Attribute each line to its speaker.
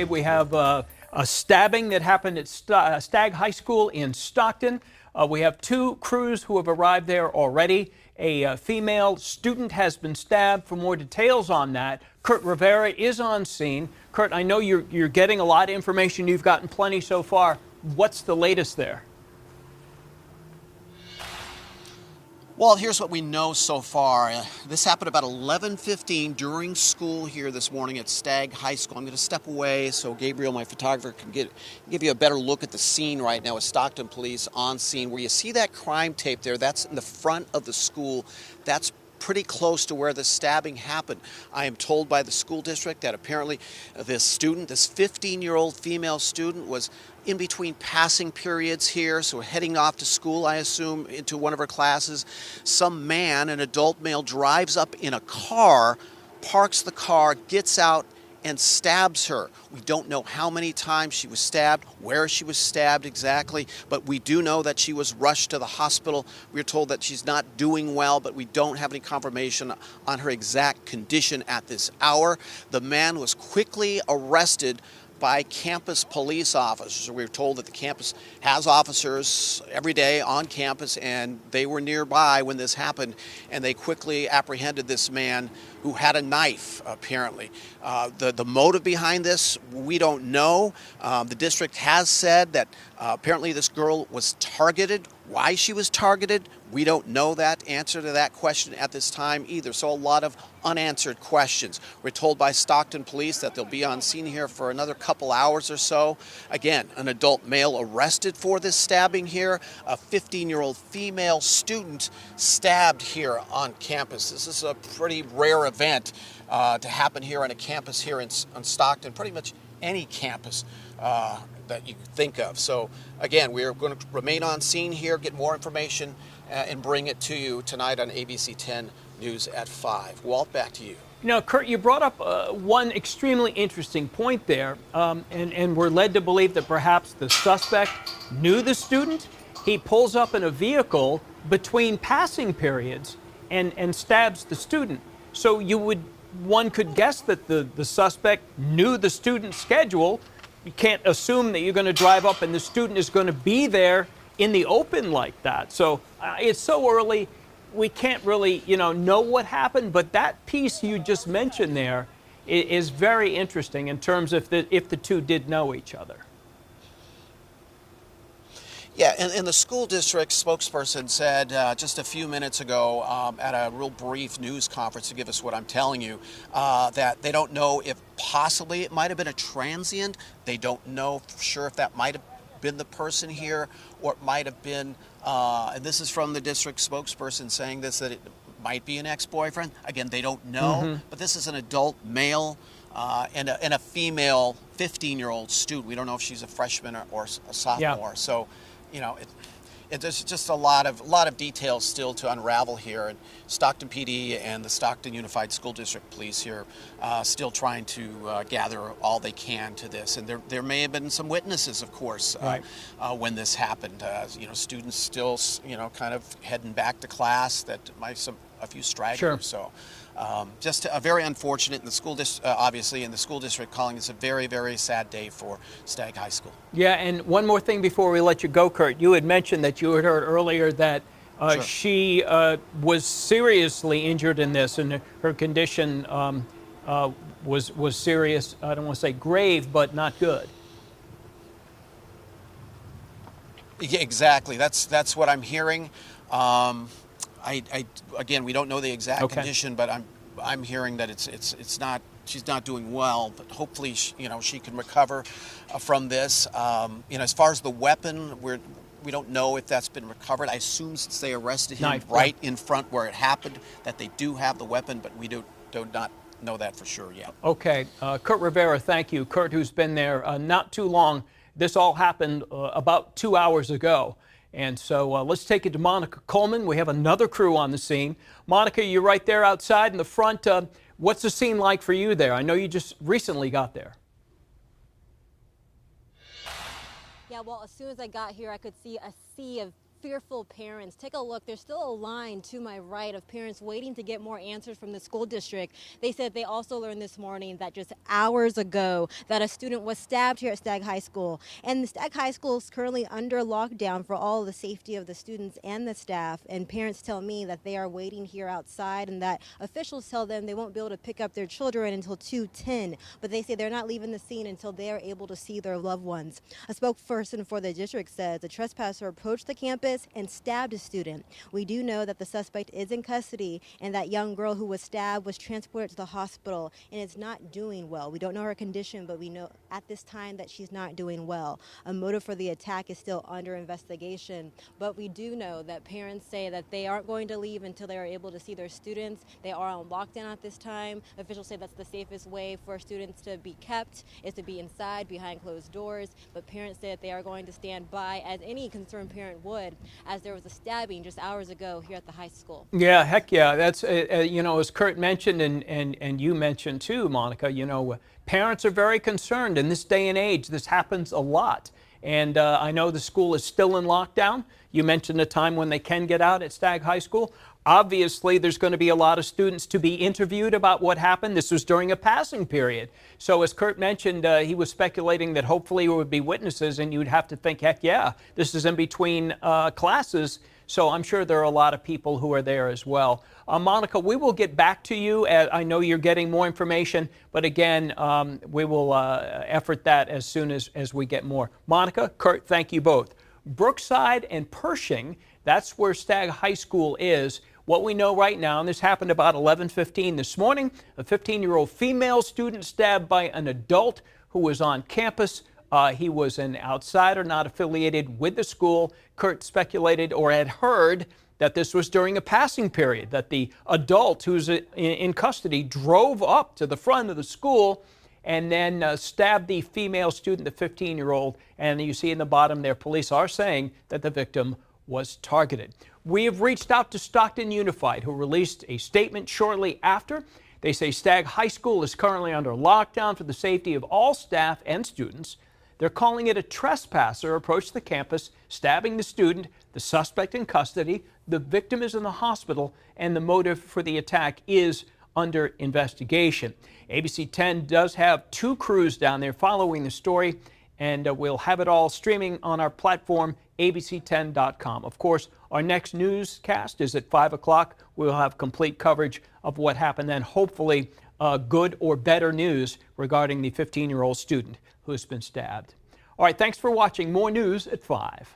Speaker 1: We have a stabbing that happened at Stagg High School in Stockton. We have two crews who have arrived there already. A female student has been stabbed. For more details on that, Kurt Rivera is on scene. Kurt, I know you're getting a lot of information. You've gotten plenty so far. What's the latest there?
Speaker 2: Well, here's what we know so far. This happened about 11:15 during school here this morning at Stagg High School. I'm going to step away so Gabriel, my photographer, can give you a better look at the scene right now with Stockton Police on scene. Where you see that crime tape there, that's in the front of the school. That's pretty close to where the stabbing happened. I am told by the school district that apparently this student, this 15-year-old female student, was in between passing periods here, so heading off to school, I assume, into one of her classes. Some man, an adult male, drives up in a car, parks the car, gets out, and stabs her. We don't know how many times she was stabbed, where she was stabbed exactly, but we do know that she was rushed to the hospital. We're told that she's not doing well, but we don't have any confirmation on her exact condition at this hour. The man was quickly arrested by campus police officers. We were told that the campus has officers every day on campus, and they were nearby when this happened, and they quickly apprehended this man who had a knife, apparently. The motive behind this, we don't know. The district has said that apparently this girl was targeted. Why she was targeted, we don't know that answer to that question at this time either. So a lot of unanswered questions. We're told by Stockton Police that they'll be on scene here for another couple hours or so. Again, an adult male arrested for this stabbing here. A 15-year-old female student stabbed here on campus. This is a pretty rare event to happen here on a campus here in Stockton, pretty much any campus that you think of. So again, we're going to remain on scene here, get more information, and bring it to you tonight on ABC 10 News at 5. Walt, back to you.
Speaker 1: You know, Kurt, you brought up one extremely interesting point there, and we're led to believe that perhaps the suspect knew the student. He pulls up in a vehicle between passing periods and stabs the student. So one could guess that the suspect knew the student's schedule. You can't assume that you're going to drive up and the student is going to be there in the open like that. So it's so early, we can't really, know what happened. But that piece you just mentioned there is very interesting in terms of if the two did know each other.
Speaker 2: Yeah, and the school district spokesperson said just a few minutes ago at a real brief news conference to give us what I'm telling you, that they don't know if possibly it might have been a transient. They don't know for sure if that might have been the person here, or it might have been, and this is from the district spokesperson saying this, that it might be an ex-boyfriend. Again, they don't know, but this is an adult male and a female 15-year-old student. We don't know if she's a freshman or a sophomore. Yeah. So, there's just a lot of details still to unravel here, and Stockton PD and the Stockton Unified School District Police here still trying to gather all they can to this. And there may have been some witnesses, of course, right, when this happened. Students still, kind of heading back to class. That might a few stragglers. Sure. So. Just a very unfortunate in the school obviously, in the school district calling this a very, very sad day for Stagg High School. Yeah,
Speaker 1: and one more thing before we let you go, Kurt. You had mentioned that you had heard earlier that sure, she was seriously injured in this, and her condition was serious. I don't want to say grave, but not good.
Speaker 2: Yeah, exactly. That's what I'm hearing. Again, we don't know the exact condition, but I'm hearing that it's not, she's not doing well, but hopefully she can recover from this. As far as the weapon, we don't know if that's been recovered. I assume since they arrested him right in front where it happened, that they do have the weapon, but we do not know that for sure yet.
Speaker 1: Okay, Kurt Rivera, thank you. Kurt, who's been there not too long. This all happened about 2 hours ago. And so let's take it to Monica Coleman. We have another crew on the scene. Monica, you're right there outside in the front. What's the scene like for you there? I know you just recently got there.
Speaker 3: Yeah, well, as soon as I got here, I could see a sea of fearful parents. Take a look. There's still a line to my right of parents waiting to get more answers from the school district. They said they also learned this morning that just hours ago that a student was stabbed here at Stagg High School. And the Stagg High School is currently under lockdown for all the safety of the students and the staff. And parents tell me that they are waiting here outside and that officials tell them they won't be able to pick up their children until 2:10. But they say they're not leaving the scene until they are able to see their loved ones. A spokesperson for the district says the trespasser approached the campus and stabbed a student. We do know that the suspect is in custody and that young girl who was stabbed was transported to the hospital and is not doing well. We don't know her condition, but we know at this time that she's not doing well. A motive for the attack is still under investigation, but we do know that parents say that they aren't going to leave until they are able to see their students. They are on lockdown at this time. Officials say that's the safest way for students to be kept is to be inside behind closed doors, but parents say that they are going to stand by, as any concerned parent would, as there was a stabbing just hours ago here at the high school.
Speaker 1: Yeah, heck yeah. That's, you know, as Kurt mentioned and you mentioned too, Monica, you know, parents are very concerned in this day and age. This happens a lot. And I know the school is still in lockdown. You mentioned a time when they can get out at Stagg High School. Obviously, there's going to be a lot of students to be interviewed about what happened. This was during a passing period. So as Kurt mentioned, he was speculating that hopefully there would be witnesses, and you'd have to think, heck yeah, this is in between classes. So I'm sure there are a lot of people who are there as well. Monica, we will get back to you. I know you're getting more information, but again, we will effort that as soon as we get more. Monica, Kurt, thank you both. Brookside and Pershing, that's where Stagg High School is. What we know right now, and this happened about 11:15 this morning, a 15-year-old female student stabbed by an adult who was on campus. He was an outsider, not affiliated with the school. Kurt speculated or had heard that this was during a passing period, that the adult who's in custody drove up to the front of the school and then stabbed the female student, the 15-year-old. And you see in the bottom there, police are saying that the victim was targeted. We have reached out to Stockton Unified, who released a statement shortly after. They say Stagg High School is currently under lockdown for the safety of all staff and students. They're calling it a trespasser approached the campus, stabbing the student, the suspect in custody. The victim is in the hospital, and the motive for the attack is under investigation. ABC 10 does have 2 crews down there following the story, and we'll have it all streaming on our platform, abc10.com. Of course, our next newscast is at 5 o'clock. We'll have complete coverage of what happened then, hopefully good or better news regarding the 15-year-old student who has been stabbed. All right, thanks for watching. More news at 5.